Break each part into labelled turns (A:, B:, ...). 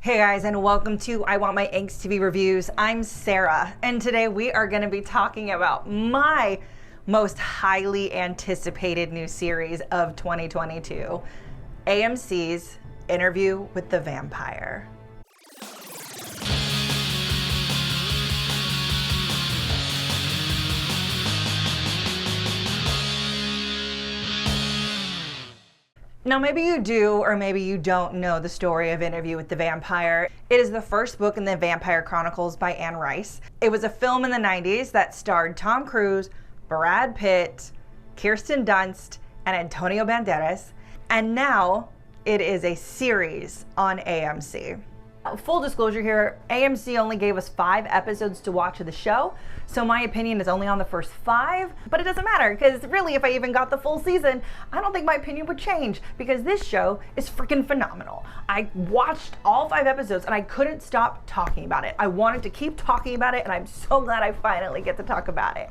A: Hey guys, and welcome to I Want My Angst TV Reviews. I'm Sarah, and today we are going to be talking about my most highly anticipated new series of 2022, AMC's Interview with the Vampire. Now, maybe you do, or maybe you don't know the story of Interview with the Vampire. It is the first book in the Vampire Chronicles by Anne Rice. It was a film in the 90s that starred Tom Cruise, Brad Pitt, Kirsten Dunst, and Antonio Banderas. And now it is a series on AMC. Full disclosure here, AMC only gave us 5 episodes to watch of the show, so my opinion is only on the first 5, but it doesn't matter, because really, if I even got the full season, I don't think my opinion would change, because this show is freaking phenomenal. I watched all 5 episodes, and I couldn't stop talking about it. I wanted to keep talking about it, and I'm so glad I finally get to talk about it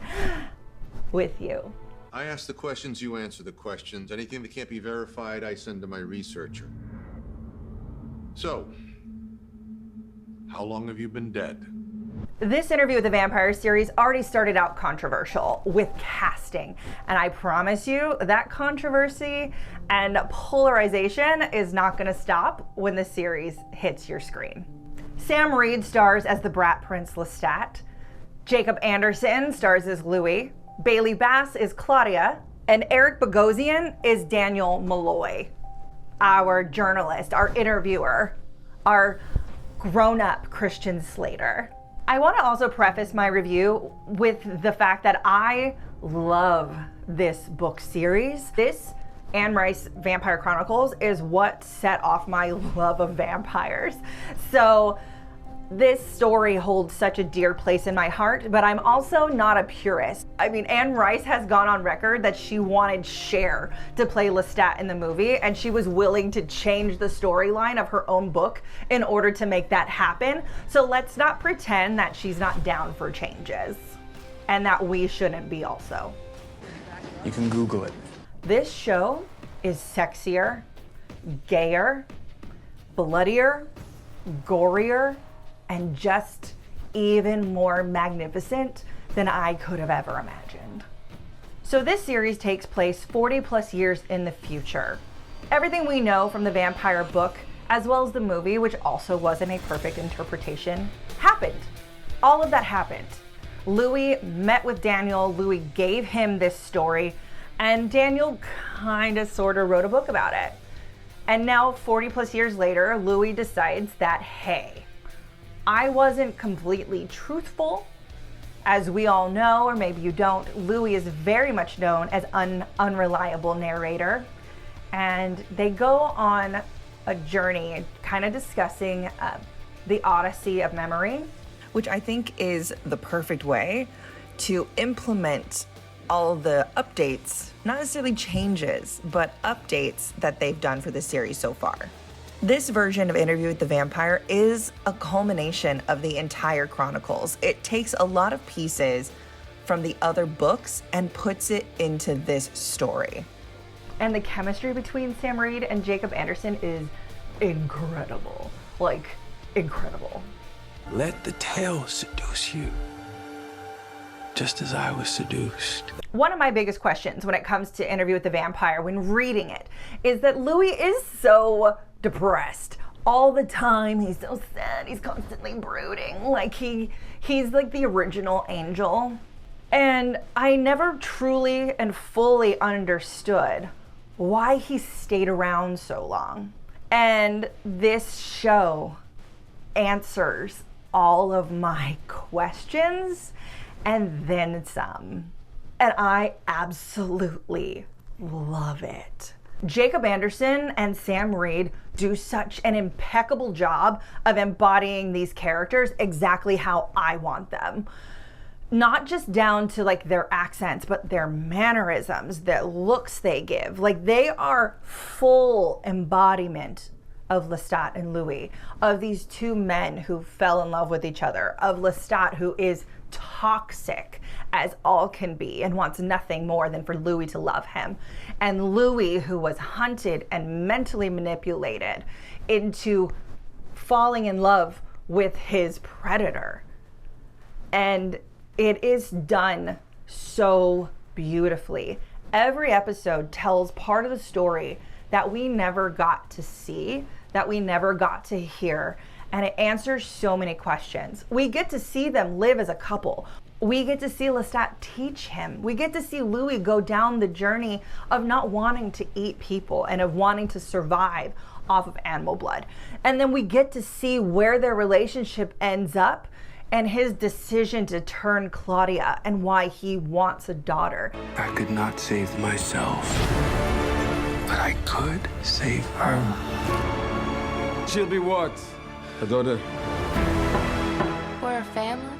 A: with you.
B: I ask the questions, you answer the questions. Anything that can't be verified, I send to my researcher. So, how long have you been dead?
A: This Interview with the Vampire series already started out controversial with casting. And I promise you that controversy and polarization is not gonna stop when the series hits your screen. Sam Reid stars as the brat prince Lestat. Jacob Anderson stars as Louis. Bailey Bass is Claudia. And Eric Bogosian is Daniel Molloy, our journalist, our interviewer, our grown-up Christian Slater. I want to also preface my review with the fact that I love this book series. This Anne Rice Vampire Chronicles is what set off my love of vampires. So this story holds such a dear place in my heart, but I'm also not a purist. I mean, Anne Rice has gone on record that she wanted Cher to play Lestat in the movie, and she was willing to change the storyline of her own book in order to make that happen. So let's not pretend that she's not down for changes, and that we shouldn't be also.
C: You can Google it.
A: This show is sexier, gayer, bloodier, gorier, and just even more magnificent than I could have ever imagined. So this series takes place 40 plus years in the future. Everything we know from the vampire book, as well as the movie, which also wasn't a perfect interpretation, happened. All of that happened. Louis met with Daniel, Louis gave him this story, and Daniel kinda sorta wrote a book about it. And now 40 plus years later, Louis decides that, hey, I wasn't completely truthful. As we all know, or maybe you don't, Louis is very much known as an unreliable narrator. And they go on a journey kind of discussing the Odyssey of memory, which I think is the perfect way to implement all the updates, not necessarily changes, but updates that they've done for the series so far. This version of Interview with the Vampire is a culmination of the entire Chronicles. It takes a lot of pieces from the other books and puts it into this story. And the chemistry between Sam Reid and Jacob Anderson is incredible. Like, incredible.
C: Let the tale seduce you, just as I was seduced.
A: One of my biggest questions when it comes to Interview with the Vampire when reading it is that Louis is so depressed all the time. He's so sad. He's constantly brooding. Like he's like the original angel. And I never truly and fully understood why he stayed around so long. And this show answers all of my questions and then some. And I absolutely love it. Jacob Anderson and Sam Reid do such an impeccable job of embodying these characters exactly how I want them. Not just down to like their accents, but their mannerisms, the looks they give. Like they are full embodiment of Lestat and Louis, of these two men who fell in love with each other, of Lestat who is toxic as all can be and wants nothing more than for Louis to love him, and Louis who was hunted and mentally manipulated into falling in love with his predator. And it is done so beautifully. Every episode tells part of the story that we never got to see, that we never got to hear, and it answers so many questions. We get to see them live as a couple. We get to see Lestat teach him. We get to see Louis go down the journey of not wanting to eat people and of wanting to survive off of animal blood. And then we get to see where their relationship ends up and his decision to turn Claudia and why he wants a daughter.
C: I could not save myself, but I could save her.
D: She'll be what? A daughter?
E: We're a family.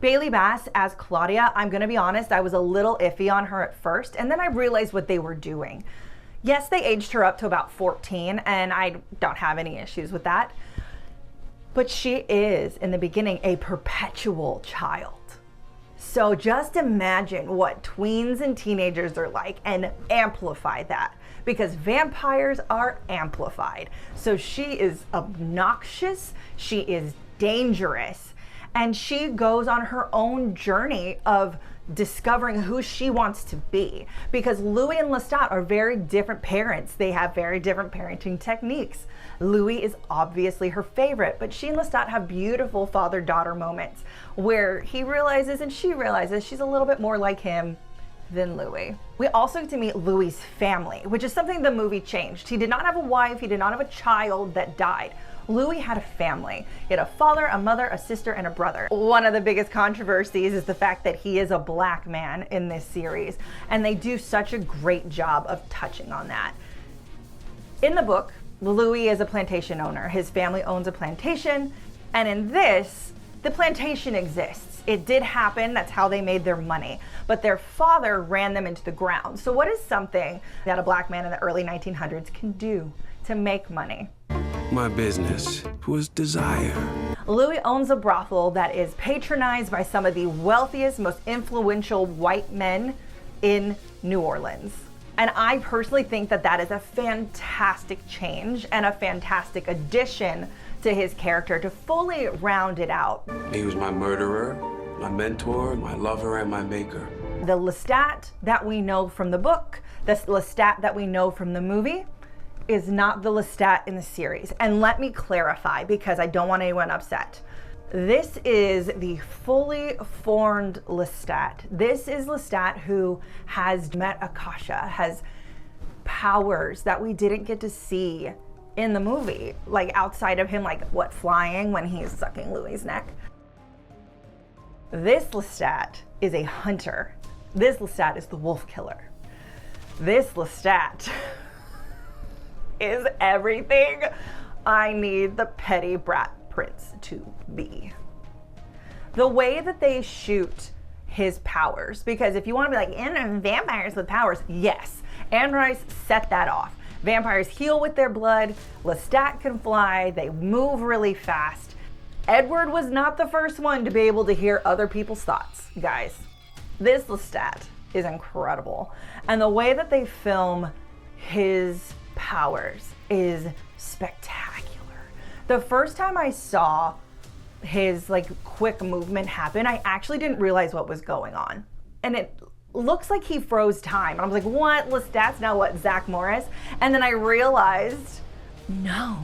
A: Bailey Bass as Claudia, I'm gonna be honest, I was a little iffy on her at first, and then I realized what they were doing. Yes, they aged her up to about 14, and I don't have any issues with that. But she is, in the beginning, a perpetual child. So just imagine what tweens and teenagers are like and amplify that, because vampires are amplified. So she is obnoxious, she is dangerous, and she goes on her own journey of discovering who she wants to be, because Louis and Lestat are very different parents. They have very different parenting techniques. Louis is obviously her favorite, but she and Lestat have beautiful father-daughter moments where he realizes and she realizes she's a little bit more like him than Louis. We also get to meet Louis's family, which is something the movie changed. He did not have a wife, he did not have a child that died. Louis had a family. He had a father, a mother, a sister, and a brother. One of the biggest controversies is the fact that he is a black man in this series, and they do such a great job of touching on that. In the book, Louis is a plantation owner. His family owns a plantation, and in this, the plantation exists. It did happen, that's how they made their money, but their father ran them into the ground. So what is something that a black man in the early 1900s can do to make money?
C: My business was desire.
A: Louis owns a brothel that is patronized by some of the wealthiest, most influential white men in New Orleans. And I personally think that that is a fantastic change and a fantastic addition to his character to fully round it out.
C: He was my murderer, my mentor, my lover, and my maker.
A: The Lestat that we know from the book, the Lestat that we know from the movie, is not the Lestat in the series. And let me clarify, because I don't want anyone upset. This is the fully formed Lestat. This is Lestat who has met Akasha, has powers that we didn't get to see in the movie, like outside of him, like what, flying when he's sucking Louis's neck. This Lestat is a hunter. This Lestat is the wolf killer. This Lestat is everything I need the petty brat prince to be. The way that they shoot his powers, because if you want to be like, in vampires with powers, yes, Anne Rice set that off. Vampires heal with their blood, Lestat can fly, they move really fast. Edward was not the first one to be able to hear other people's thoughts, guys. This Lestat is incredible. And the way that they film his powers is spectacular. The first time I saw his like quick movement happen, I actually didn't realize what was going on. And it looks like he froze time. And I was like, what? Lestat's now what, Zach Morris? And then I realized, no,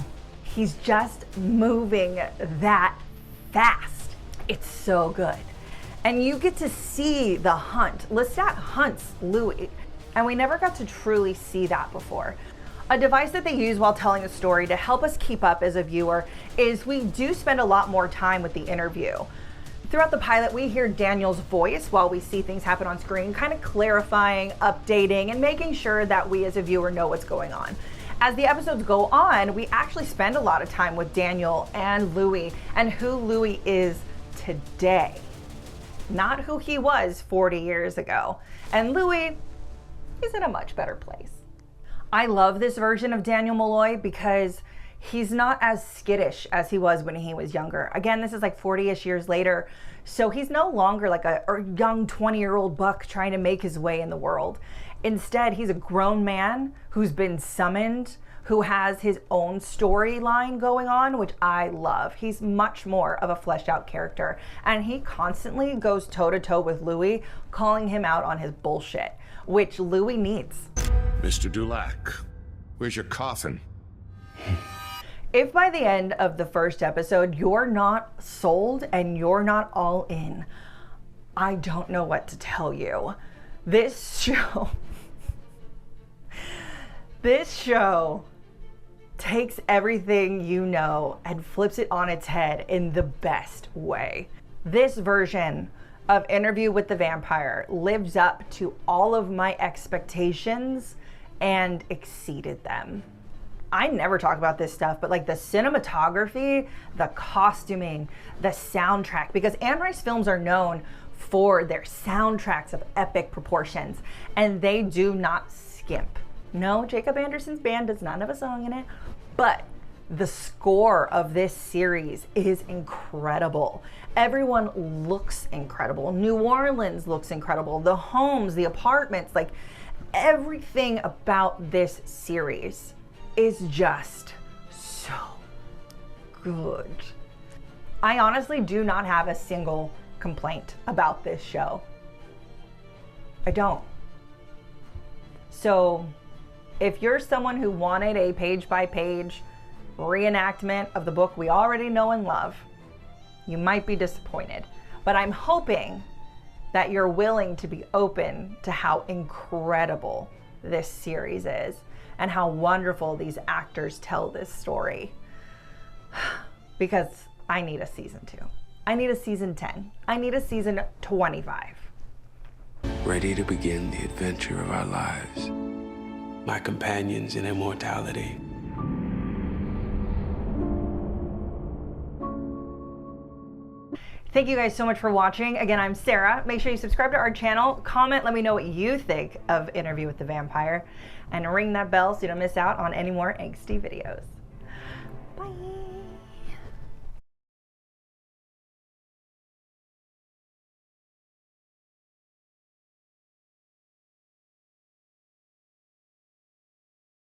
A: he's just moving that fast. It's so good. And you get to see the hunt. Lestat hunts Louis, and we never got to truly see that before. A device that they use while telling a story to help us keep up as a viewer is we do spend a lot more time with the interview. Throughout the pilot, we hear Daniel's voice while we see things happen on screen, kind of clarifying, updating, and making sure that we as a viewer know what's going on. As the episodes go on, we actually spend a lot of time with Daniel and Louis and who Louis is today, not who he was 40 years ago. And Louis is in a much better place. I love this version of Daniel Molloy because he's not as skittish as he was when he was younger. Again, this is like 40-ish years later, so he's no longer like a young 20-year-old buck trying to make his way in the world. Instead, he's a grown man who's been summoned, who has his own storyline going on, which I love. He's much more of a fleshed out character, and he constantly goes toe to toe with Louis, calling him out on his bullshit, which Louis needs.
B: Mr. Dulac, where's your coffin?
A: If by the end of the first episode you're not sold and you're not all in, I don't know what to tell you. This show takes everything you know and flips it on its head in the best way. This version of Interview with the Vampire lives up to all of my expectations and exceeded them. I never talk about this stuff, but like the cinematography, the costuming, the soundtrack, because Anne Rice films are known for their soundtracks of epic proportions, and they do not skimp. No, Jacob Anderson's band does not have a song in it, but the score of this series is incredible. Everyone looks incredible. New Orleans looks incredible. The homes, the apartments, like everything about this series is just so good. I honestly do not have a single complaint about this show. I don't. So if you're someone who wanted a page-by-page reenactment of the book we already know and love, you might be disappointed. But I'm hoping that you're willing to be open to how incredible this series is and how wonderful these actors tell this story. Because I need a season 2. I need a season 10. I need a season 25.
C: Ready to begin the adventure of our lives. My companions in immortality.
A: Thank you guys so much for watching. Again, I'm Sarah. Make sure you subscribe to our channel, comment, let me know what you think of Interview with the Vampire, and ring that bell so you don't miss out on any more angsty videos. Bye.